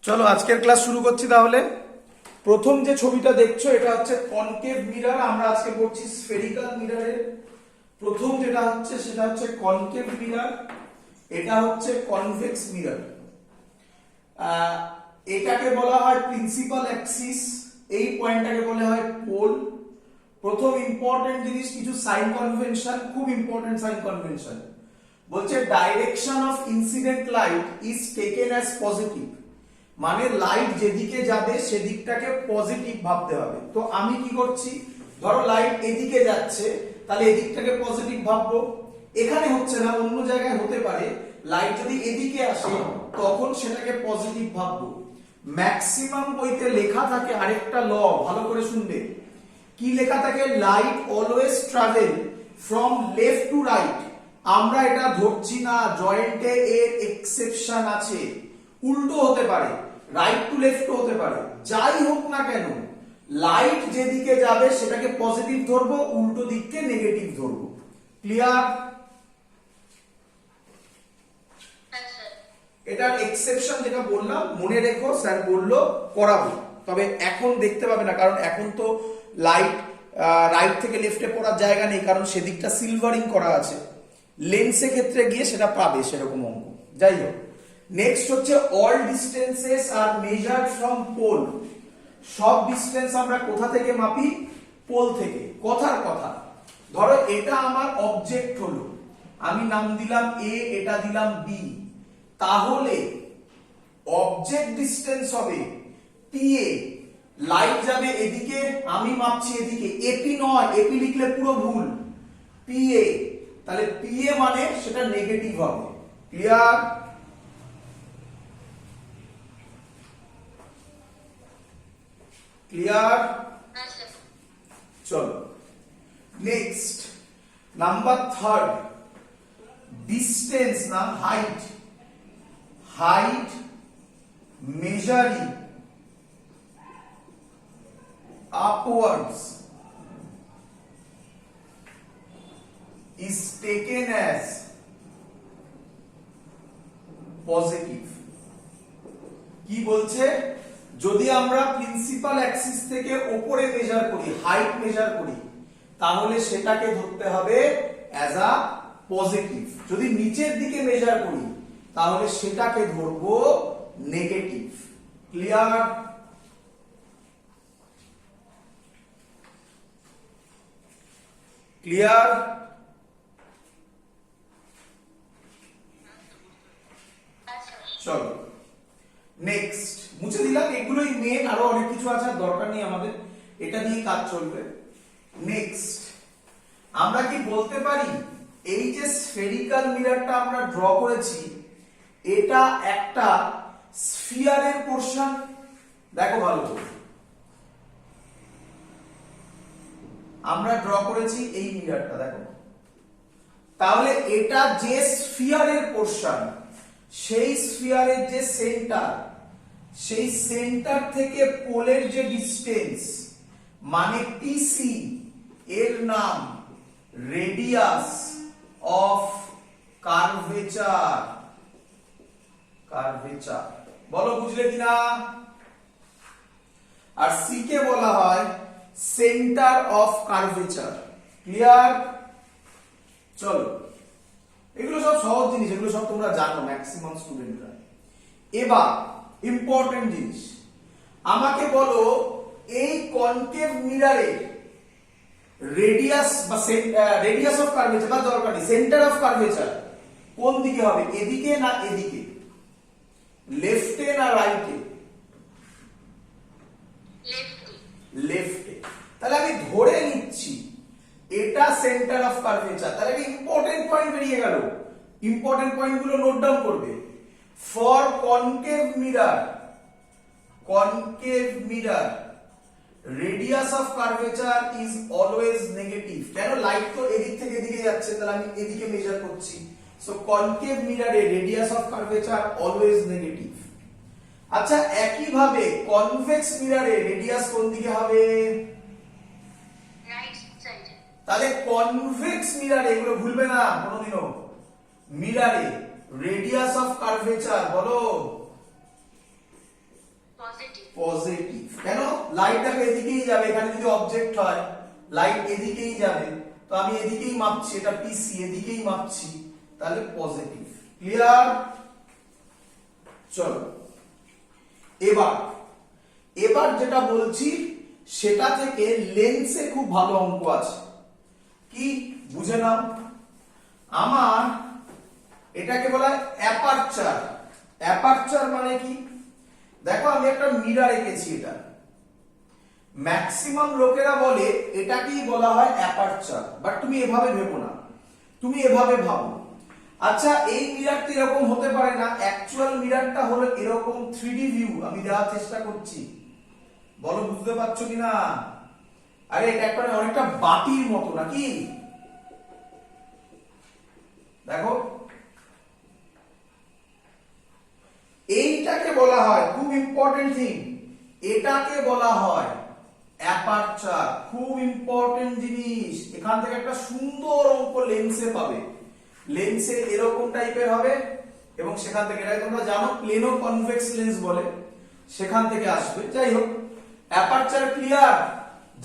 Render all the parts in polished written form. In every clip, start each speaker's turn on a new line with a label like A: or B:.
A: চলো আজকের ক্লাস শুরু করছি তাহলে। প্রথম যে ছবিটা দেখছো এটা হচ্ছে কনকেভ মিরর। আমরা আজকে পড়ছি স্ফেরিক্যাল মিররের। প্রথম যেটা হচ্ছে সেটা হচ্ছে কনকেভ মিরর, এটা হচ্ছে কনভেক্স মিরর। এটাকে বলা হয় প্রিন্সিপাল অ্যাক্সিস, এই পয়েন্টটাকে বলা হয় পোল। প্রথম ইম্পর্টেন্ট জিনিস কিছু সাইন কনভেনশন, খুব ইম্পর্টেন্ট সাইন কনভেনশন। বলছে direction of incident light is taken as positive, মানে লাইট যেদিকে যাবে সেদিকটাকে পজিটিভ ভাবতে হবে। তো আমি কি করছি, ধরো লাইট এদিকে যাচ্ছে, তাহলে এদিকটাকে পজিটিভ ভাববো। এখানে হচ্ছে না, অন্য জায়গায় হতে পারে। লাইট যদি এদিকে আসে তখন সেটাকে পজিটিভ ভাববো। ম্যাক্সিমাম বইতে লেখা থাকে আরেকটা ল, ভালো করে শুনবে। কি লেখা থাকে? Light always travel from left to right. আমরা এটা ধরছি না, জয়েন্টে এর এক্সেপশন আছে। উল্টো হতে পারে, রাইট টু লেফট হতে পারে। যাই হোক না কেন, লাইট যেদিকে যাবে সেটাকে পজিটিভ ধরবো, উল্টো দিককে নেগেটিভ ধরবো। ক্লিয়ার? এটার এক্সেপশন যেটা বললাম মনে রেখো, স্যার বললো করাবো, তবে এখন দেখতে পাবে না, কারণ এখন তো লাইট রাইট থেকে লেফটে পড়ার জায়গা নেই, কারণ সেদিকটা সিলভারিং করা আছে। লেন্সের ক্ষেত্রে গিয়ে সেটা পাবে সেরকম অঙ্ক। যাই হোক, নেক্সট হচ্ছে all distances are measured from pole. সব ডিস্টেন্স আমরা কোথা থেকে মাপি? পোল থেকে। কথার কথা, ধরো এটা আমার অবজেক্ট হলো, আমি নাম দিলাম এ, এটা দিলাম বি, তাহলে অবজেক্ট ডিস্টেন্স হবে পিএ। লাইট যাবে এদিকে, আমি মাপছি এদিকে, এপি নয়, এপি লিখলে পুরো ভুল, পিএ। তাহলে পিএ মানে সেটা নেগেটিভ হবে। ক্লিয়ার? ক্লিয়ার? চলো নেক্সট, নাম্বার থার্ড, ডিস্টেন্স না height. Height measuring upwards is taken as positive. কি বলছে? যদি আমরা প্রিন্সিপাল অ্যাক্সিস থেকে উপরে মেজার করি, হাইট মেজার করি, তাহলে সেটাকে ধরতে হবে অ্যাজ আ পজিটিভ। যদি নিচের দিকে মেজার করি তাহলে সেটাকে ধরবো নেগেটিভ। ক্লিয়ার? ক্লিয়ার? চলো নেক্সট, মুছে দিলাম, এগুলোই মেন, আরো অনেক কিছু আছে, দরকার নেই আমাদের, এটা দিয়ে কাজ চলবে। নেক্সট, আমরা কি বলতে পারি এই যে স্ফেরিক্যাল মিররটা আমরা ড্র করেছি, এটা একটা স্ফিয়ারের পোরশন? দেখো ভালো করে, আমরা ড্র করেছি এই মিররটা, দেখো। তাহলে এটা যে স্ফিয়ারের পোরশন, সেই স্ফিয়ারের যে সেন্টার, সেই সেন্টার থেকে পোলের যে ডিস্টেন্স মানে পিসি, এর নাম রেডিয়াস অফ কার্ভেচার। কার্ভেচার বলো, বুঝলে কিনা? আর সি কে বলা হয় সেন্টার অফ কার্ভেচার। ক্লিয়ার? চলো, এগুলো সব সহজ জিনিস, এগুলো সব তোমরা জানো ম্যাক্সিমাম স্টুডেন্টরা। এবার ইম্পর্টেন্ট জিনিস, আমাকে বলো এই কনকেভ মিররের রেডিয়াস বা রেডিয়াস অফ কার্ভেচার বা দরকার নেই, সেন্টার অফ কার্ভেচার কোন দিকে হবে? এদিকে না এদিকে? লেফটে না রাইটে? লেফটে। তাহলে আমি ধরে নিচ্ছি এটা সেন্টার অফ কার্ভেচার। তাহলে একটা ইম্পর্টেন্ট পয়েন্ট বেরিয়ে গেল, ইম্পর্টেন্ট পয়েন্ট গুলো নোট ডাউন করবে। For concave mirror, concave mirror radius of curvature is always negative. কেন? লাইট তো এদিক থেকে এদিকে যাচ্ছে, তাহলে আমি এদিকে মেজার করছি। সো কনকেভ মিররে radius of curvature always negative. আচ্ছা, একই ভাবে কনভেক্স মিররে রেডিয়াস কোন দিকে হবে? রাইট সাইডে। তাহলে কনভেক্স মিররে, এগুলো ভুলবে না কোনোদিনও, মিররে রেডিয়াস অফ কার্ভেচার বলো পজিটিভ। কেন? লাইট দেখো এদিকেই যাবে, এখানে যদি অবজেক্ট হয় লাইট এদিকেই যাবে, তো আমি এদিকেই মাপছি, এটা পিসি এদিকেই মাপছি, তাহলে পজিটিভ। ক্লিয়ার? চলো এবার এবার যেটা বলছি সেটা থেকে লেন্সে খুব ভালো অঙ্ক আছে। কি বুঝে নাও, আমার এটাকে বলা হয় অ্যাপারচার। অ্যাপারচার মানে কি? দেখো আমি একটা মিরর এঁকেছি, এটা ম্যাক্সিমাম লোকেরা বলে এটাকেই বলা হয় অ্যাপারচার, বাট তুমি এভাবে ভেবো না, তুমি এভাবে ভাবো। আচ্ছা এই মিররটা এরকম হতে পারে না, অ্যাকচুয়াল মিররটা হলো এরকম 3D ভিউ আমি দেওয়ার চেষ্টা করছি, বলো বুঝতে পারছো কিনা? আরে এটা একটা অনেকটা বাটির মতো নাকি, দেখো এইটাকে বলা হয়, খুব ইম্পর্টেন্ট থিং, এটাকে বলা হয় অ্যাপারচার। খুব ইম্পর্টেন্ট জিনিস, এখান থেকে একটা সুন্দর অঙ্ক লেন্সে পাবে। লেন্সে এরকম টাইপের হবে এবং সেখান থেকে, এটা তোমরা জানো প্লেনো কনভেক্স লেন্স বলে, সেখান থেকে আসবে। যাই হোক, অ্যাপারচার ক্লিয়ার?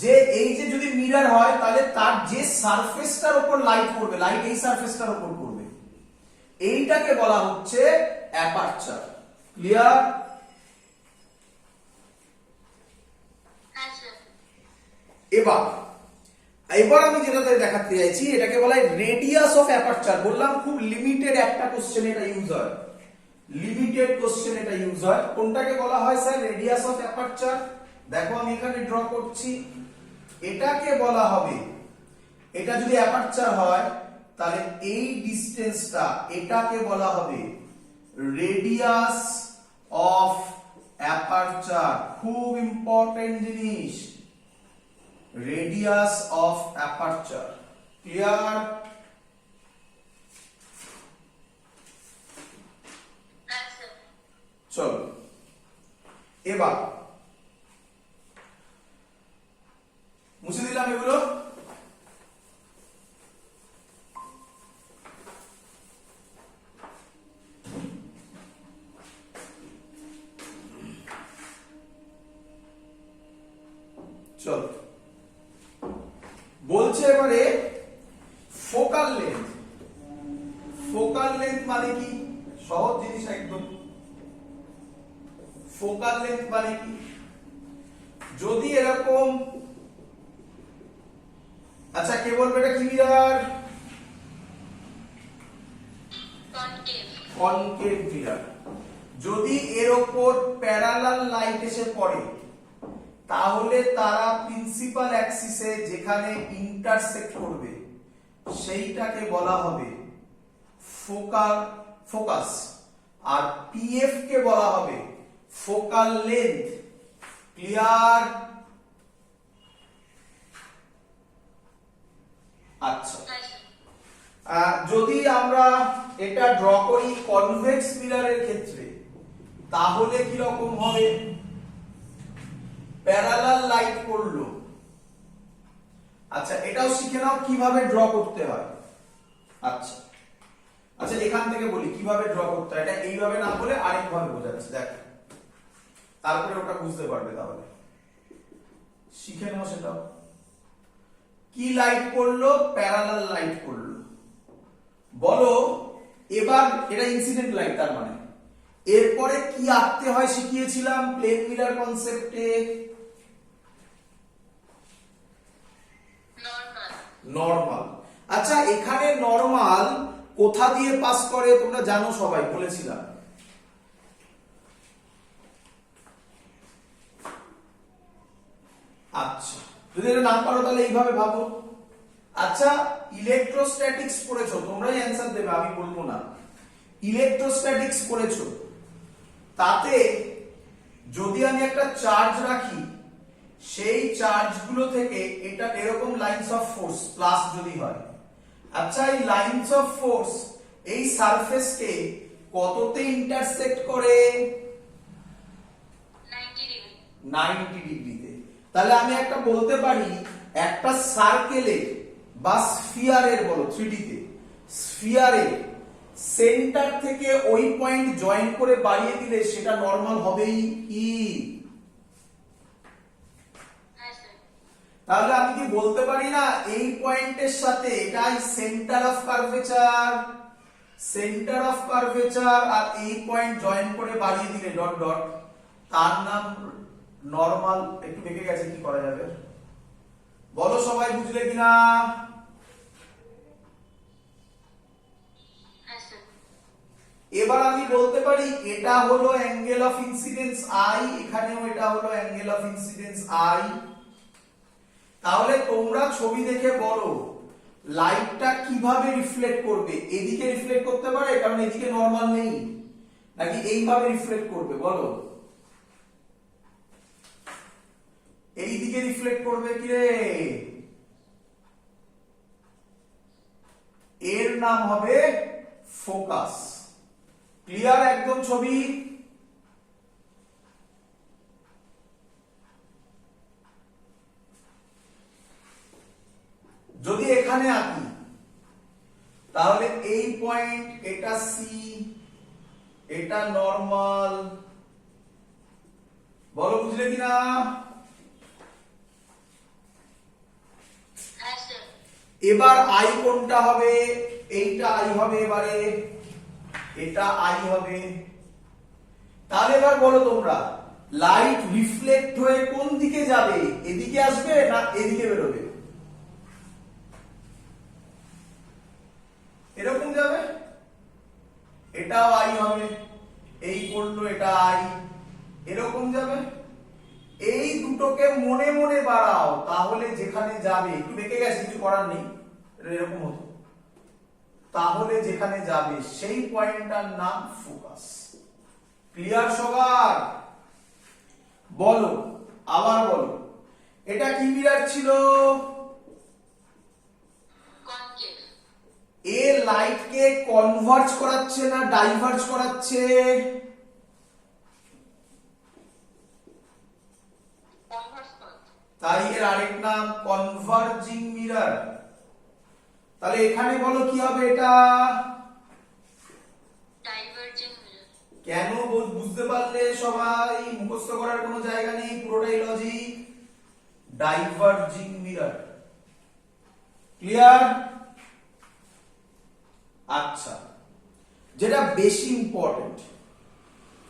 A: যে এই যে যদি মিরর হয় তাহলে তার যে সারফেসটার উপর লাইট পড়বে, লাইট এই সারফেসটার উপর পড়বে, এইটাকে বলা হচ্ছে অ্যাপারচার। ক্লিয়ার? এবার এবার আমি যেটা দেখাতে চাইছি এটাকে বলা হয় রেডিয়াস অফ অ্যাপারচার। বললাম খুব লিমিটেড একটা কোশ্চেন এটা ইউজ হয়, লিমিটেড কোশ্চেন এটা ইউজ হয়। কোনটাকে বলা হয় স্যার রেডিয়াস অফ অ্যাপারচার? দেখো আমি এখানে ড্র করছি, এটাকে বলা হবে, এটা যদি অ্যাপারচার হয় তাহলে এই ডিসটেন্সটা, এটাকে বলা হবে রেডিয়াস অফ অ্যাপারচার। খুব ইম্পর্টেন্ট জিনিস, রেডিয়াস অফ অ্যাপারচার। ক্লিয়ার? চলো এবার মুছে দিলাম এগুলো। চলো বলছে এবারে ফোকাল লেন্থ। ফোকাল লেন্থ মানে কি? সহজ জিনিস একদম। ফোকাল লেন্থ মানে কি? যদি এরকম, আচ্ছা কে বলবে এটা কি মিরর? Concave mirror. যদি এর উপর প্যারালাল লাইট এসে পড়ে তাহলে তারা প্রিন্সিপাল অ্যাক্সিসে যেখানে ইন্টারসেক্ট করবে সেইটাকে বলা হবে ফোকাস, আর পিএফ কে বলা হবে ফোকাল লেন্থ। ক্লিয়ার? আচ্ছা যদি আমরা এটা ড্র করি কনভেক্স মিররের ক্ষেত্রে তাহলে কি রকম হবে? প্যারালাল লাইট পড়লো। আচ্ছা এটাও শিখে নাও কিভাবে ড্র করতে হয়। আচ্ছা আচ্ছা এখান থেকে বলি কিভাবে ড্র করতে হয়, এটা এইভাবে না বলে আরেকভাবে বোঝাচ্ছি, দেখো তারপরে ওটা বুঝতে পারবে। তাহলে শিখে নাও সেটাও। কি লাইট পড়লো? প্যারালাল লাইট পড়লো। বলো এবার এটা ইনসিডেন্ট লাইট, তার মানে এরপরে কি আঁকতে হয় শিখিয়েছিলাম প্লেন মিরর কনসেপ্টে। নরমাল। আচ্ছা এখানে নরমাল কোথা দিয়ে পাস করে তোমরা জানো সবাই, বলেছিলাম। আচ্ছা যদি এটা না পারো তাহলে এইভাবে ভাবো। আচ্ছা ইলেকট্রোস্ট্যাটিক্স পড়েছো, তোমরাই অ্যানসার দেবে, আমি বলবো না। ইলেকট্রোস্ট্যাটিক্স পড়েছো, তাতে যদি আমি একটা চার্জ রাখি সেই চার্জগুলো থেকে এটা এরকম লাইনস অফ ফোর্স প্লাস যদি হয়, আচ্ছা এই লাইনস অফ ফোর্স এই সারফেসকে কততে ইন্টারসেক্ট করে? 90 ডিগ্রিতে। তাহলে আমি একটা বলতে পারি একটা সার্কেলে বা স্ফিয়ারের, বলো 3D তে স্ফিয়ারের সেন্টার থেকে ওই পয়েন্ট জয়েন করে বাড়িয়ে দিলে সেটা নরমাল হবেই কি? তাহলে আমি কি বলতে পারি না এই পয়েন্টের সাথে এটাই centre of curvature, centre of curvature, আর এই পয়েন্ট জয়েন করে বাড়িয়ে দিলে ডট ডট, তার নাম নরমাল। একটু বেঁকে গেছে, কি করা যাবে বলো, সবাই বুঝলে কিনা? এবার আমি বলতে পারি এটা হলো অ্যাঙ্গেল অফ ইনসিডেন্স আই, এখানেও এটা হলো অ্যাঙ্গেল অফ ইনসিডেন্স আই। তাহলে তোমরা ছবি দেখে বলো লাইটটা কিভাবে রিফ্লেক্ট করবে? এদিকে রিফ্লেক্ট করতে পারে কারণ এদিকে নরমাল নেই, নাকি এইভাবে রিফ্লেক্ট করবে বলো? এইদিকে রিফ্লেক্ট করবে কি রে? এর নাম হবে ফোকাস। ক্লিয়ার একদম ছবি? যদি এখানে আঁকি তাহলে এই পয়েন্ট, এটা সি, এটা নরমাল, বলো বুঝলে কিনা? এবার আই কোনটা হবে? এইটা আই হবে, এবারে এটা আই হবে। তাহলে এবার বলো তোমরা লাইট রিফ্লেক্ট হয়ে কোন দিকে যাবে? এদিকে আসবে না এদিকে বেরোবে? এরকম যাবে, এটাও আই হবে, এই পড়লো এটা আই, এরকম যাবে। এই দুটোকে মনে মনে বাড়াও, তাহলে যেখানে যাবে, একটু বেঁকে গেছে কিছু করার নেই, এরকম হতো, তাহলে যেখানে যাবে সেই পয়েন্টটার নাম ফোকাস। ক্লিয়ার সবার? বলো আবার বলো, এটা কি মিরার ছিল? এ লাইটকে কনভার্জ করাচ্ছে না ডাইভার্জ করাচ্ছে? তাই এর আরেক নাম কনভার্জিং মিরর। তাহলে এখানে বলো কি হবে? এটা
B: ডাইভার্জিং মিরর।
A: কেন বুঝতে পারলে সবাই? মুখস্থ করার কোনো জায়গা নেই, পুরোটাই লজিক। Diverging mirror. ক্লিয়ার? আচ্ছা, যেটা বেশি ইম্পর্টেন্ট,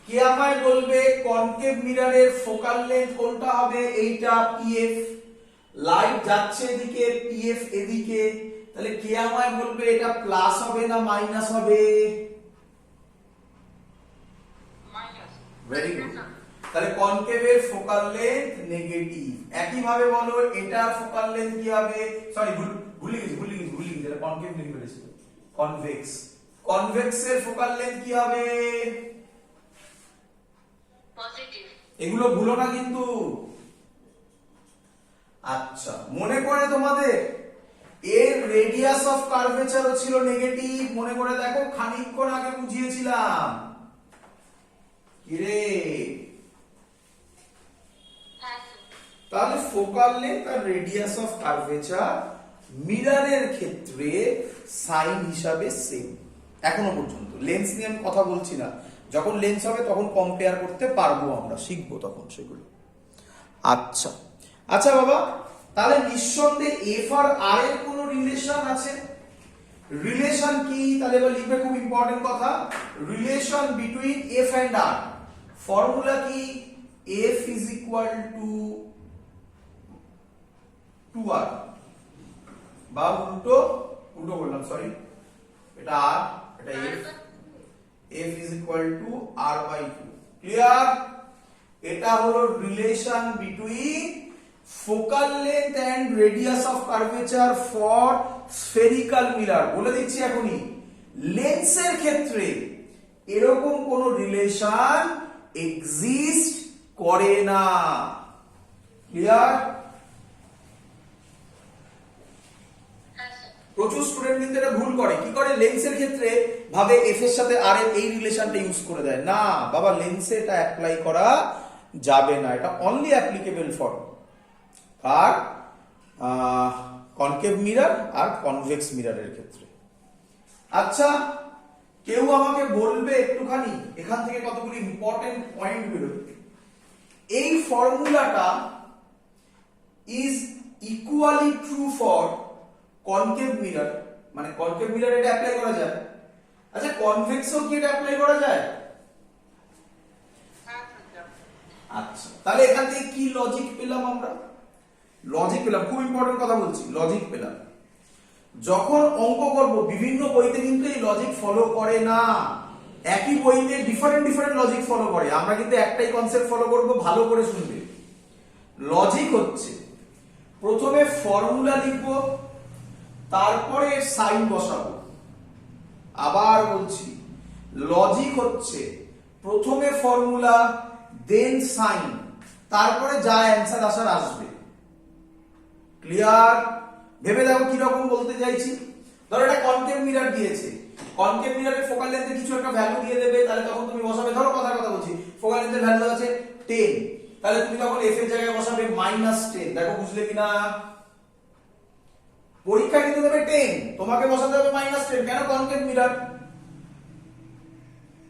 A: কে আমায় বলবে কনকেভ মিররের ফোকাল লেন্থ কোনটা হবে? এইটা পিএফ। লাইট যাচ্ছে এদিকে, পিএফ এদিকে, তাহলে কে আমায় বলবে এটা প্লাস হবে না মাইনাস হবে?
B: মাইনাস।
A: Very good. তাহলে কনকেভের ফোকাল লেন্থ নেগেটিভ। একই ভাবে বলো এটার ফোকাল লেন্থ কি হবে? সরি, ভুলে গেছি এটা কনকেভ লিখে ফেলেছি, কনভেক্স। কনভেক্সের ফোকাল লেন্থ কি হবে?
B: পজিটিভ।
A: এগুলো ভুলো না কিন্তু। আচ্ছা, মনে পড়ে তোমাদের এর রেডিয়াস অফ কার্ভেচারও ছিল নেগেটিভ? মনে করে দেখো, খানিকক্ষণ আগে বুঝিয়েছিলাম। কিরে? তাহলে ফোকাল লেন্থ আর রেডিয়াস অফ কার্ভেচার মিররের ক্ষেত্রে সাইন হিসাবে সেম এখনো পর্যন্ত। লেন্স নিয়ে আমি কথা বলছি না, যখন লেন্স হবে তখন কম্পেয়ার করতে পারবো, আমরা শিখবো তখন সেগুলো। আচ্ছা আচ্ছা বাবা, তাহলে নিঃসন্দেহে এফ আর আর এর কোন রিলেশন আছে? রিলেশন কি? তাহলে এবার লিখবে, খুব ইম্পর্টেন্ট কথা, relation between F and R. Formula কি? F is equal to 2r, বা উল্টো বললাম, সরি, এটা আর, এটা f is equal to r by 2। Clear? এটা হলো relation between focal length and radius of curvature for spherical mirror. বলে দিচ্ছি এখনই, লেন্সের ক্ষেত্রে এরকম কোন রিলেশন এক্সিস্ট করে না। ক্লিয়ার? প্রচুর স্টুডেন্ট কিন্তু এটা ভুল করে। কি করে? লেন্সের ক্ষেত্রে ভাবে এফ এর সাথে আর এর এই রিলেশনটা ইউজ করে দেয়। না বাবা, লেন্সে এটা অ্যাপ্লাই করা যাবে না। এটা অনলি অ্যাপ্লিকেবল ফর আর কনকেভ মিরর আর কনভেক্স মিররের ক্ষেত্রে। আচ্ছা, কেউ আমাকে বলবে একটুখানি, এখান থেকে কতগুলি ইম্পর্টেন্ট পয়েন্ট বেরোবে। এই ফর্মুলাটা is equally true for concave mirror, মানে কনকেভ মিরর এটা অ্যাপ্লাই করা যায়। আচ্ছা কনভেক্সও কি এটা অ্যাপ্লাই করা যায়? আচ্ছা তাহলে এখান থেকে কি লজিক পেলাম আমরা? লজিক পেলাম, খুব ইম্পর্টেন্ট কথা বলছি, লজিক পেলাম। যখন অঙ্ক করব বিভিন্ন বইতে কিন্তু এই লজিক ফলো করে না, একই বইতে ডিফারেন্ট লজিক ফলো করে, আমরা কিন্তু একটাই কনসেপ্ট ফলো করব, ভালো করে শুনবে। লজিক হচ্ছে প্রথমে ফর্মুলা লিখব, তারপরে সাইন বসাবো। আবার বলছি, লজিক হচ্ছে প্রথমে ফর্মুলা দেন সাইন, তারপরে যা অ্যান্সার আসার আসবে। ক্লিয়ার? ভেবে দেখো কি রকম বলতে চাইছি। ধরো এটা কনকেভ মিরর দিয়েছে, কনকেভ মিররের ফোকাল লেন্থে কিছু একটা ভ্যালু দিয়ে দেবে, তাহলে তখন তুমি বসাবে, ধরো কথা বলছি, ফোকাল লেন্থের ভ্যালু আছে 10, তাহলে তুমি তখন f এর জায়গায় বসাবে -10। দেখো বুঝলে কিনা? পরীক্ষা কিন্তু দেবে 10, তোমাকে বসাতে হবে -10, কেন? Concave mirror.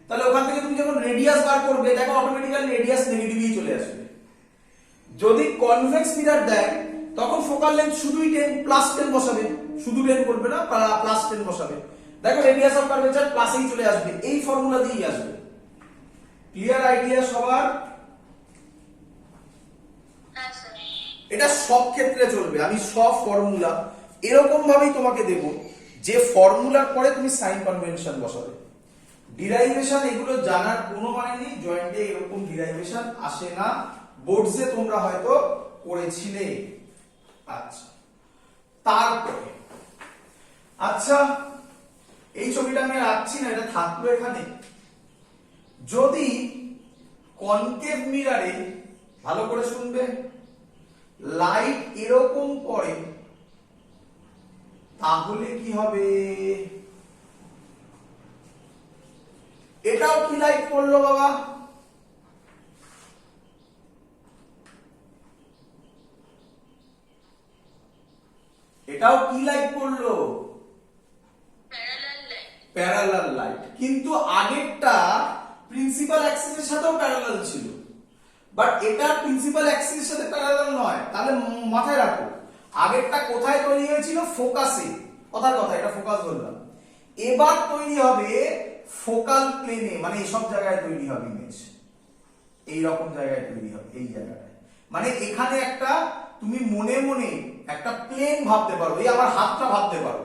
A: তাহলে ওখান থেকে তুমি যখন রেডিয়াস বার করবে, দেখো অটোমেটিক্যালি রেডিয়াস নেগেটিভই চলে আসবে। যদি কনভেক্স মিরর দেয় তখন ফোকাল লেন্থ শুধুই 10, +10 বসাবে, শুধু 10 করবে না, +10 বসাবে। দেখো রেডিয়াস অফ কার্ভেচার প্লাসেই চলে আসবে, এই ফর্মুলা দিয়েই আসবে। ক্লিয়ার আইডিয়া সবার?
B: হ্যাঁ স্যার।
A: এটা সব ক্ষেত্রে চলবে, আমি সব ফর্মুলা এরকম ভাবেই তোমাকে দেব, যে ফর্মুলার পরে তুমি সাইন কনভেনশন বসাবে। ডিরাইভেশন এগুলো জানার কোনো মানে নেই, জয়েন্টে এরকম ডিরাইভেশন আসে না, বোর্ডসে তোমরা হয়তো করেছিলে। আচ্ছা তারপরে, আচ্ছা এই ছবিটা আমি রাখছি না, এটা থাকলো এখানে। যদি কনকেভ মিররে, ভালো করে শুনবে, লাইট এরকম পড়ে তাহলে কি হবে? এটাও কি লাইট পড়লো বাবা? এটাও কি লাইট পড়লো?
B: Parallel line.
A: Parallel light. কিন্তু আগেরটা প্রিন্সিপাল অ্যাক্সিসের সাথেও প্যারালাল ছিল, বাট এটা প্রিন্সিপাল অ্যাক্সিসের সাথে প্যারালাল নয়। তাহলে মাথায় রাখো, আগেরটা কোথায় তৈরি হয়েছিল? ফোকাসে। কথার কথা, এটা ফোকাস বললাম। এবার তৈরি হবে ফোকাল প্লেনে, মানে এইসব জায়গায় তৈরি হবে ইমেজ, এই রকম জায়গায় তৈরি হবে, এই জায়গাটায়। মানে এখানে একটা তুমি মনে মনে একটা প্লেন ভাবতে পারো, এই আমার হাতটা ভাবতে পারো,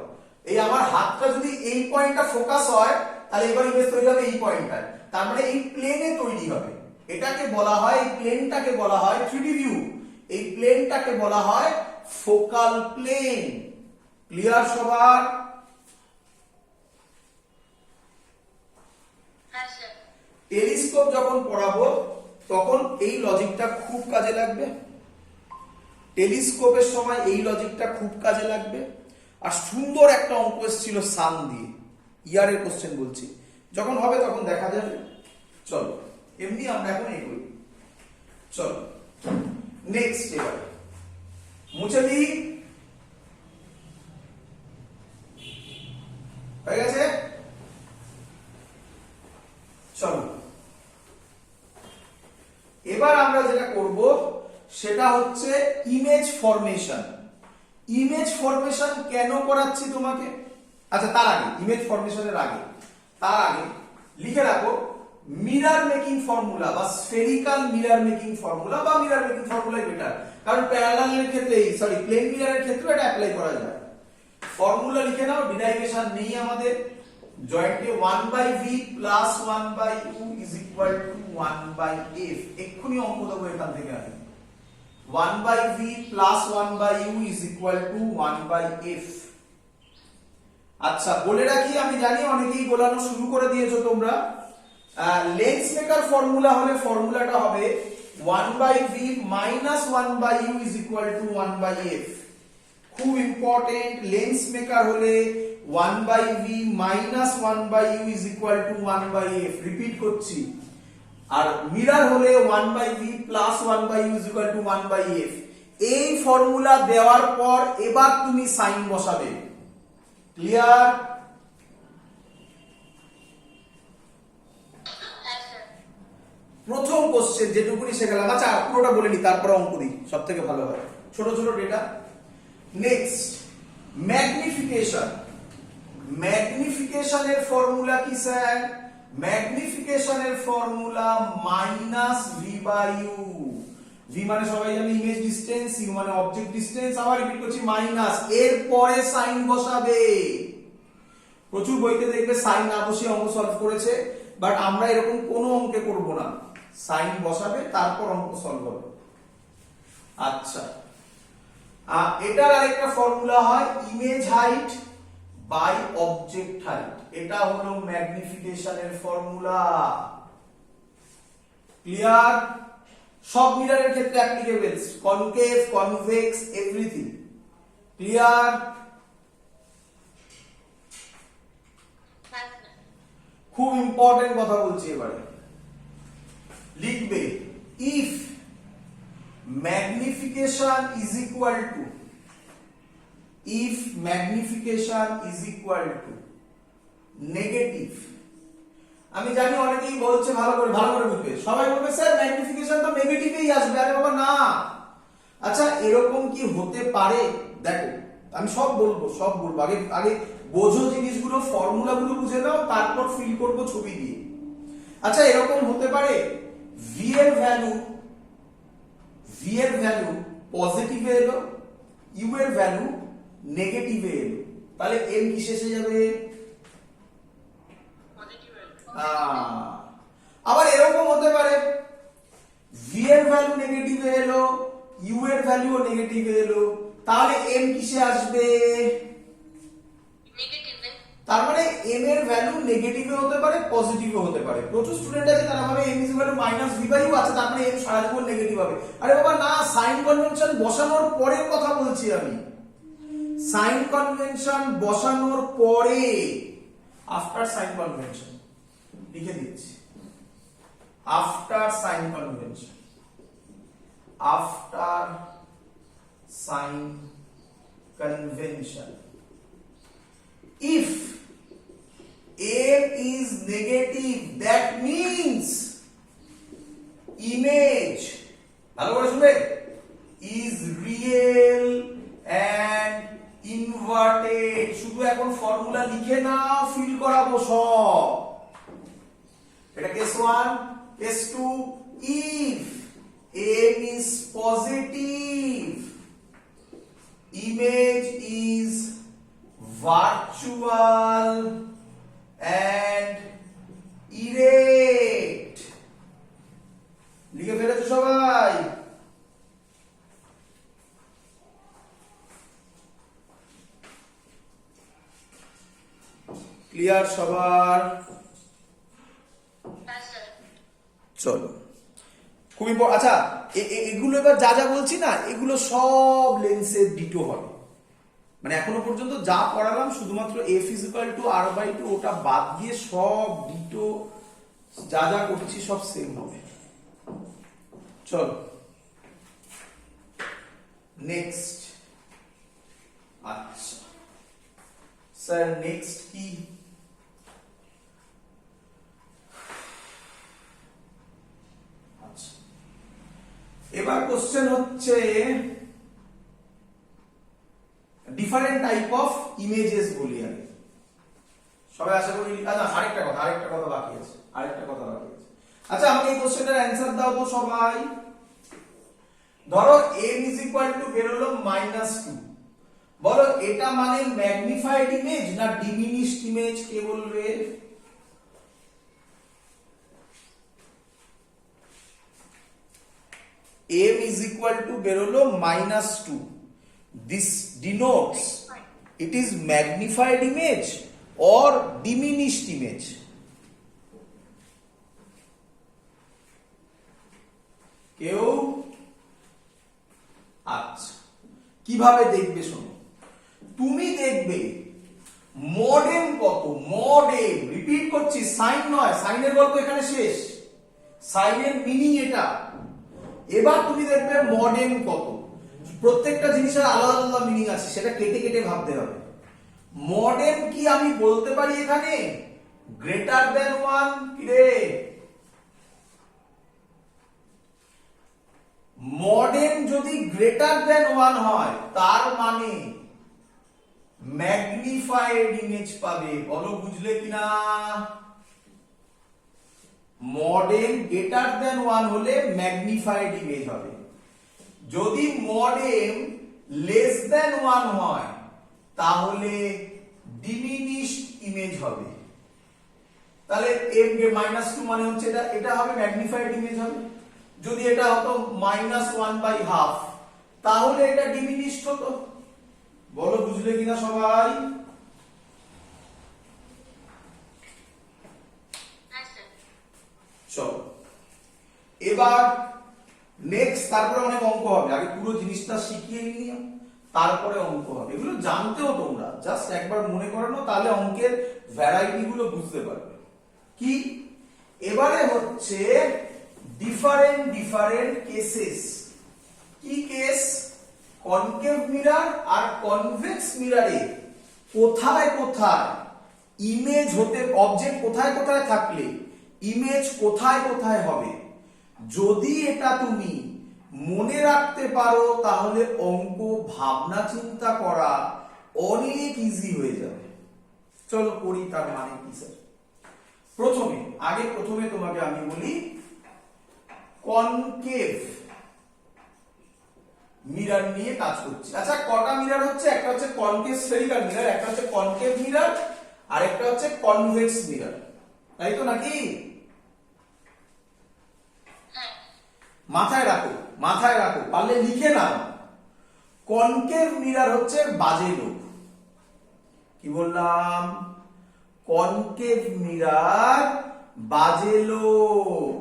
A: এই আমার হাতটা যদি এই পয়েন্টটা ফোকাস হয়, তাহলে এবার ইমেজ তৈরি হবে এই পয়েন্টটায়, তার মানে এই প্লেনে তৈরি হবে। এটাকে বলা হয়, এই প্লেনটাকে বলা হয় 3D ভিউ, এই প্লেনটাকে বলা হয় ফোকাল প্লেন। ক্লিয়ার সবার?
B: হ্যাঁ স্যার।
A: টেলিস্কোপ যখন পড়াবো তখন এই লজিকটা খুব কাজে লাগবে, টেলিস্কোপের সময় এই লজিকটা খুব কাজে লাগবে। আর সুন্দর একটা অঙ্ক এসেছিল সান দিয়ে, ইয়ারের কোশ্চেন বলছি, যখন হবে তখন দেখা যাবে। চলো এমনি আমরা এখন এগোই। চলো নেক্সট, এবার মুছে দিই, হয়ে গেছে। চলো এবার আমরা যেটা করব সেটা হচ্ছে ইমেজ ফরমেশন। ইমেজ ফরমেশন কেন করাচ্ছি তোমাকে? আচ্ছা তার আগে, ইমেজ ফরমেশনের আগে, তার আগে লিখে রাখো মিরর মেকিং ফর্মুলা বা স্ফেরিক্যাল মিরর মেকিং ফর্মুলা, বা মিরর মেকিং ফর্মুলাই বেটার, কারণ প্যারালালের ক্ষেত্রে, সরি প্লেন মিররের ক্ষেত্রে এটা অ্যাপ্লাই করা যায়। ফর্মুলা লিখে নাও, ডিরাইভেশন নেই আমাদের। জয়েন্টে 1/v plus 1/u is equal two 1/f। এক্ষুনি অঙ্ক দেবো এখান থেকে আমি। 1/v plus 1/u is equal two 1/f। আচ্ছা বলে রাখি, আমি জানি অনেকেই গোলানো শুরু করে দিয়েছো তোমরা। লেন্স মেকার ফর্মুলা হলে ফর্মুলাটা হবে 1/v minus 1/u is equal two 1/f। খুব ইম্পর্টেন্ট, লেন্স মেকার হলে 1/v minus 1/u is equal two 1/f। Repeat করছি। আর মিরর হলে 1/v plus 1/u is equal two 1/f। এই ফর্মুলা দেওয়ার পর এবার তুমি সাইন বসাবে। ক্লিয়ার?
B: হ্যাঁ স্যার।
A: প্রথম কোশ্চেন যেটুকুনি শেখালাম, আচ্ছা পুরোটা বলে নি তারপর অঙ্ক দিই, সব থেকে ভালো হয়। ছোট ছোট ডেটা নেক্সট ম্যাগনিফিকেশন। ম্যাগনিফিকেশনের ফর্মুলা কি স্যার? ম্যাগনিফিকেশনের formula minus V by U. V মানে সবাই জানে ইমেজ ডিসটেন্স, ইউ মানে অবজেক্ট ডিসটেন্স, আবার রিপিট করছি মাইনাস, এর পরে সাইন বসাবে। প্রচুর বইতে দেখবে সাইন না বসিয়ে অঙ্ক সলভ করেছে, বাট আমরা এরকম কোনো অঙ্কে করব না, সাইন বসাবে তারপর অঙ্ক সলভ হবে। আচ্ছা, এটার আরেকটা ফর্মুলা হয় image height by object height. এটা হলো ম্যাগনিফিকেশনের ফর্মুলা। ক্লিয়ার? সব মিররের ক্ষেত্রে applicable, concave, convex, everything. Clear? খুব ইম্পর্টেন্ট কথা বলছি এবারে, লিখবে if magnification is equal to, if magnification is equal to negative, আমি জানি অনেকেই বলছে ভালো করে বুঝবে, সবাই বলবে স্যার ম্যাগনিফিকেশন তো নেগেটিভেই আসবে। আরে বাবা না। আচ্ছা এরকম কি হতে পারে? দেখো আমি সব বলবো আগে আগে বোঝো জিনিসগুলো, ফর্মুলাগুলো বুঝে নাও, তারপর ফিল করব ছবি দিয়ে। আচ্ছা এরকম হতে পারে ভি এর ভ্যালু পজিটিভে এলো, ইউ এর ভ্যালু নেগেটিভে এলো, তাহলে এম কি শেষে যাবে? আবার এরকম হতে পারে ভি এর ভ্যালু নেগেটিভে এলো, ইউ এর ভ্যালু নেগেটিভে এলো, তাহলে এম কিসে আসবে? তার মানে এম এর ভ্যালু নেগেটিভে হতে পারে, পজিটিভে হতে পারে। প্রচুর স্টুডেন্ট আছে তারা ভাবে M is equal to minus V by U আছে, তার মানে এম সারা জীবন নেগেটিভ হবে। আরে বাবা না, সাইন কনভেনশন বসানোর পরের কথা বলছি আমি। সাইন কনভেনশন বসানোর পরে, আফটার সাইন কনভেনশন লিখে দিচ্ছি, after sign convention, after sign convention, if m is negative, that means image, ভালো করে শুনবে, is real and inverted। শুধু এখন ফর্মুলা লিখে নাও, ফিল করাবো সব। এটা case 1, case 2, if m is positive, image is virtual and erect। লিখে ফেলেছো সবাই? ক্লিয়ার সবার? চলো খুব ইম্পর্টেন্ট। আচ্ছা এগুলো এবার যা যা বলছি না, এগুলো সব লেন্সের ডিটো হবে। মানে এখনো পর্যন্ত যা পড়ালাম শুধুমাত্র f is equal to r/2 ওটা বাদ দিয়ে সব ডিটো যা যা করছি সব সেম হবে। চলো নেক্সট। আচ্ছা স্যার নেক্সট কি? আচ্ছা এবার কোশ্চেন হচ্ছে ডিফারেন্ট টাইপ অফ ইমেজেস বলি আমি। সবাই আশা করি আরেকটা কথা বাকি আছে। আচ্ছা আমাকে এই কোশ্চেনটার অ্যানসার দাও তো সবাই। ধরো m is equal to বেরোলো -2, বলো এটা মানে ম্যাগনিফাইড ইমেজ না ডিমিনিশড ইমেজ? কে বলবে? m is equal to বেরোলো -2, this denotes it is magnified image or diminished image? কেউ? আচ্ছা কিভাবে দেখবে শোনো, তুমি দেখবে মডেম কত, মডেম, রিপিট করছি সাইন নয়, সাইনের গল্প এখানে শেষ, সাইনের মিনিং এটা। এবার তুমি দেখবে মডেম কত। প্রত্যেকটা জিনিসের আলাদা আলাদা মিনিং আছে, সেটা কেটে কেটে ভাবতে হবে। মডেম কি আমি বলতে পারি এখানে গ্রেটার দ্যান 1? কি রে mod n যদি গ্রেটার দেন 1 হয় তার মানে ম্যাগনিফাইড ইমেজ পাবে। বলো বুঝলে কিনা? mod n গ্রেটার দেন 1 হলে ম্যাগনিফাইড ইমেজ হবে, যদি mod m লেস দেন 1 হয় তাহলে ডিমিনিশড ইমেজ হবে। তাহলে m কে -2 মানে হচ্ছে এটা হবে ম্যাগনিফাইড ইমেজ হবে। যদি এটা হতো -1/2 তাহলে এটা ডিমিনিশড হতো। বলো বুঝলে কিনা সবাই?
B: হ্যাঁ স্যার।
A: চলো এবার নেক্সট, তারপরে অনেক অঙ্ক হবে, আগে পুরো জিনিসটা শিখিয়ে নিও তারপরে অঙ্ক হবে। এগুলো জানতেও তোমরা জাস্ট একবার মনে করানো, তাহলে অঙ্কের ভ্যারাইটি গুলো বুঝতে পারবে। কি এবারে হচ্ছে ডিফারেন্ট কেসেস। কি কেস? কনকেভ মিরর আর কনভেক্স মিররে কোথায় কোথায় ইমেজ হতে, অবজেক্ট কোথায় কোথায় থাকলে ইমেজ কোথায় কোথায় হবে, যদি এটা তুমি মনে রাখতে পারো তাহলে অঙ্ক ভাবনা চিন্তা করা অনেক ইজি হয়ে যাবে। চলো করি, তার মানে কি স্যার? প্রথমে তোমাকে আমি বলি কনকেভ মিরর নিয়ে কাজ করছি। আচ্ছা কটা মিরর হচ্ছে? একটা হচ্ছে কনকেভ স্ফেরিক্যাল মিরর, একটা হচ্ছে কনকেভ মিরর, আর একটা হচ্ছে কনভেক্স মিরর, তাই তো নাকি?
B: হ্যাঁ।
A: মাথায় রাখো, পারলে লিখে নাও। কনকেভ মিরর হচ্ছে বাজে লোক। কি বললাম? কনকেভ মিরর বাজে লোক,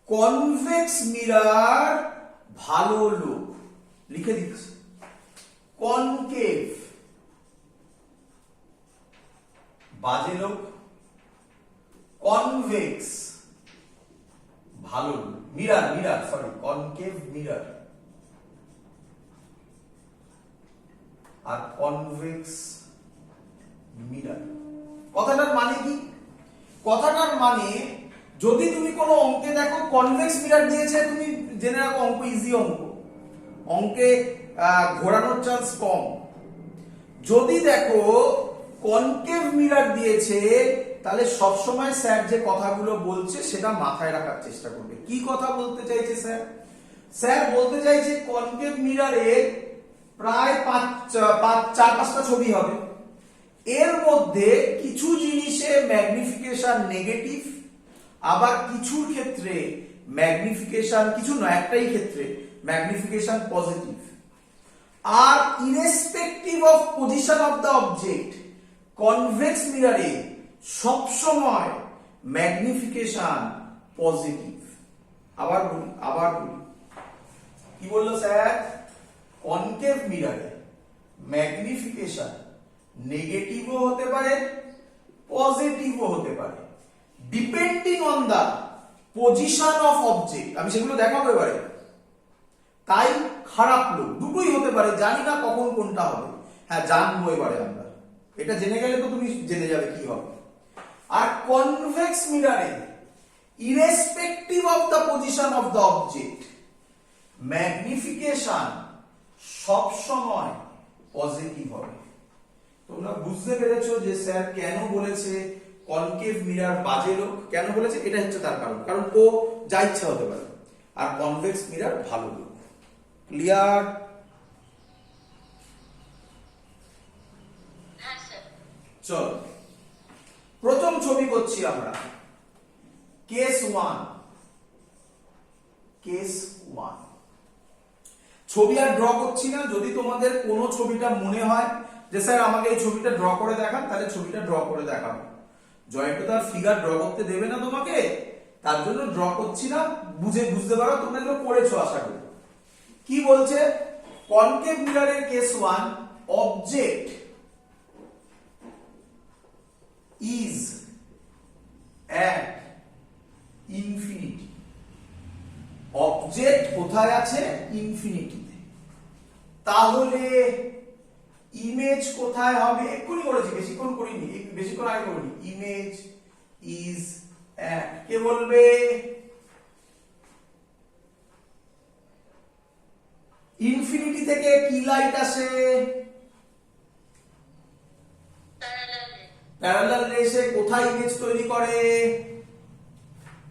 A: কনভেক্স মিরর ভালো লোক। লিখে দিচ্ছি, কনকেভ বাজে লোক, কনভেক্স ভালো লোক। কনকেভ মিরর আর কনভেক্স মিরর। কথাটার মানে কি? কথাটার মানে যদি তুমি কোনো অঙ্কে দেখো কনভেক্স মিরর দিয়েছে, তুমি জেনে রাখো অঙ্ক ইজি অঙ্ক, অঙ্কে ঘোরানোর চান্স কম। যদি দেখো কনকেভ মিরর দিয়েছে তাহলে সব সময় স্যার যে কথাগুলো বলছে সেটা মাথায় রাখার চেষ্টা করবে। কি কথা বলতে চাইছে স্যার? স্যার বলতে চাইছে কনকেভ মিররে প্রায় 4-5টা ছবি হবে, এর মধ্যে কিছু জিনিসে ম্যাগনিফিকেশন নেগেটিভ, আবার কিছুর ক্ষেত্রে ম্যাগনিফিকেশন, কিছু নয় একটাই ক্ষেত্রে ম্যাগনিফিকেশন পজিটিভ। আর irrespective of position of the object convex মিররে সব সময় ম্যাগনিফিকেশন পজিটিভ। আবার বলি কি বললো স্যার? কনকেভ মিররে ম্যাগনিফিকেশন নেগেটিভও হতে পারে, পজিটিভও হতে পারে, depending on the position of object. আমি সেগুলো দেখাবো এবারে। তাই খারাপ লোক দুটোই হতে পারে, জানি না কখন কোনটা হবে। হ্যাঁ জানবো এবারে আমরা, এটা জেনে গেলে তো তুমি জেনে যাবে কি হবে। আর কনভেক্স মিররে irrespective of the position of the object magnification সব সময় পজিটিভ হবে। তোমরা বুঝতে পেরেছো যে স্যার কেন বলেছে কনকেভ মিরর বাজে লোক? কেন বলেছে? এটা হচ্ছে তার কারণ ও যা ইচ্ছা হতে পারে, আর কনভেক্স মিরর ভালো লোক। ক্লিয়ার?
B: হ্যাঁ স্যার।
A: চল প্রথম ছবি করছি আমরা, কেস 1। ছবি আর ড্র করছি না। যদি তোমাদের কোনো ছবিটা মনে হয় যে স্যার আমাকে এই ছবিটা ড্র করে দেখান, তাহলে ছবিটা ড্র করে দেখাবো। জয়েন্ট তো তার ফিগার ড্র করতে দেবে না তোমাকে, তার জন্য ড্র করছি না। বুঝতে পারো, তোমরা এগুলো পড়েছো আশা করি। কি বলছে? কনকেভ মিররের case 1, object is at infinity. Object কোথায় আছে? ইনফিনিটিতে। তাহলে ইমেজ কোথায় হবে? এক্ষুনি করেছি, বেশিক্ষণ করিনি, বেশিক্ষণ আগে করিনি। ইমেজ ইজ অ্যাট, কে বলবে? ইনফিনিটি থেকে কি লাইট আসে?
B: parallel ray,
A: প্যারালাল রে এসে কোথায় ইমেজ তৈরি করে?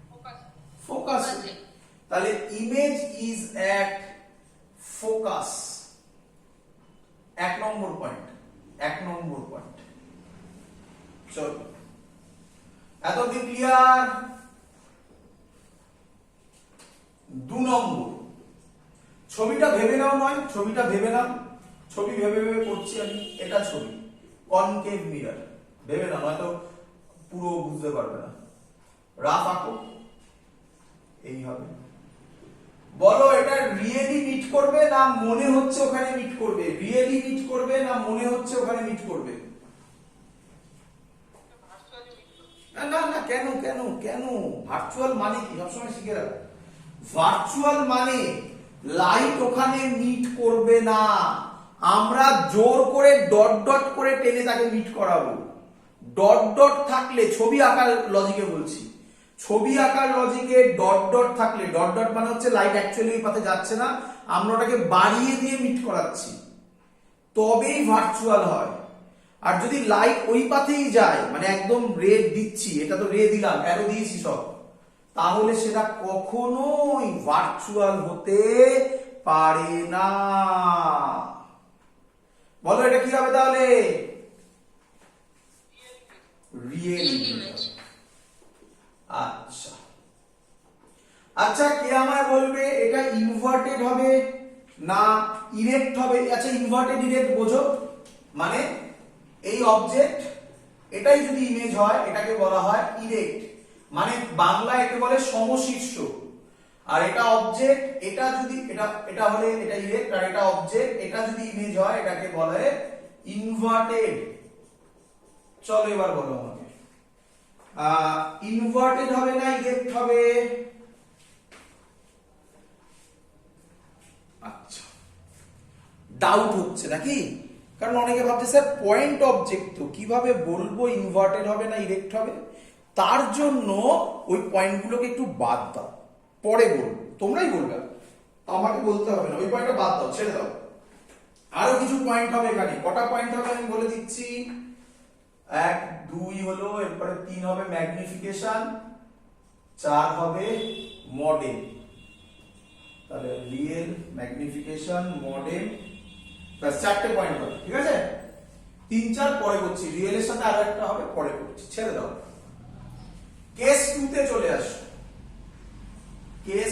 B: focus,
A: focus.
B: focusing,
A: তাহলে image is at focus. 1 number point. চলো, এতদিন ক্লিয়ার? 2 নম্বর, ছবিটা ভেবে নাও, নয় ছবিটা ভেবে নাও, ছবি ভেবে ভেবে করছি আমি, এটা ছবি কনকেভ মিরর, ভেবে নাও, হয়তো পুরো বুঝতে পারবে না, রাফ আঁকো, এই হবে। বলো এটা রিয়েলি মিট করবে না মনে হচ্ছে ওখানে মিট করবে? রিয়েলি মিট করবে না মনে হচ্ছে ওখানে মিট করবে? না না না, কেন কেন কেন? ভার্চুয়াল মানে কি সবসময় শিখে রাখো, ভার্চুয়াল মানে লাইট ওখানে মিট করবে না, আমরা জোর করে ডট ডট করে টেনে তাকে মিট করাবো। ডট ডট থাকলে, ছবি আঁকার লজিকে বলছি, ছবি আঁকার লজিকে ডট ডট থাকলে, ডট ডট মানে হচ্ছে লাইট অ্যাকচুয়ালি ওই পথে যাচ্ছে না, আমরা ওটাকে বাড়িয়ে দিয়ে মিট করাচ্ছি, তবেই ভার্চুয়াল হয়। আর যদি লাইট ওই পাথেই যায়, মানে একদম রে দিচ্ছি, এটা তো রে দিলাম, অ্যারো দিয়েছি সব, তাহলে সেটা কখনোই ভার্চুয়াল হতে পারে না। বলো এটা কি হবে তাহলে? Real
B: real
A: image.
B: image,
A: আচ্ছা আচ্ছা, কে আমায় বলবে এটা ইনভার্টেড হবে না ইরেক্ট হবে? আচ্ছা, ইনভার্টেড ইরেক্ট বোঝো, মানে এই অবজেক্ট, এটাই যদি ইমেজ হয় এটাকে বলা হয় ইরেক্ট, মানে বাংলা একে বলে সমশীর্ষ। আর এটা অবজেক্ট, এটা যদি এটা হলে এটা ইরেক্ট, আর এটা অবজেক্ট, এটা যদি ইমেজ হয় এটাকে বলে ইনভার্টেড। চলো এবার বলো আমাকে, ইনভার্টেড হবে না ইরেক্ট হবে? আচ্ছা, ডাউট হচ্ছে নাকি? কারণ অনেকে ভাবছে স্যার পয়েন্ট অবজেক্ট তো কিভাবে বলবো ইনভার্টেড হবে না ইরেক্ট হবে? তার জন্য ওই পয়েন্টগুলোকে একটু বাদ দাও, পরে বলবো, তোমরাই বলবে, আমাকে বলতে হবে না, ওই পয়েন্টটা বাদ দাও, ছেড়ে দাও। আরো কিছু পয়েন্ট হবে এখানে, কটা পয়েন্ট হবে আমি বলে দিচ্ছি। 1 2 হলো, এরপরে 3 হবে ম্যাগনিফিকেশন, 4 হবে মডেল, তাহলে রিয়েল, ম্যাগনিফিকেশন, মডেল, ব্যাস 4টে পয়েন্ট হবে, ঠিক আছে? 3 4 পরে করছি, রিয়েলের সাথে আরো একটা হবে, পরে করছি, ছেড়ে দাও। কেস 2 তে চলে আসো। কেস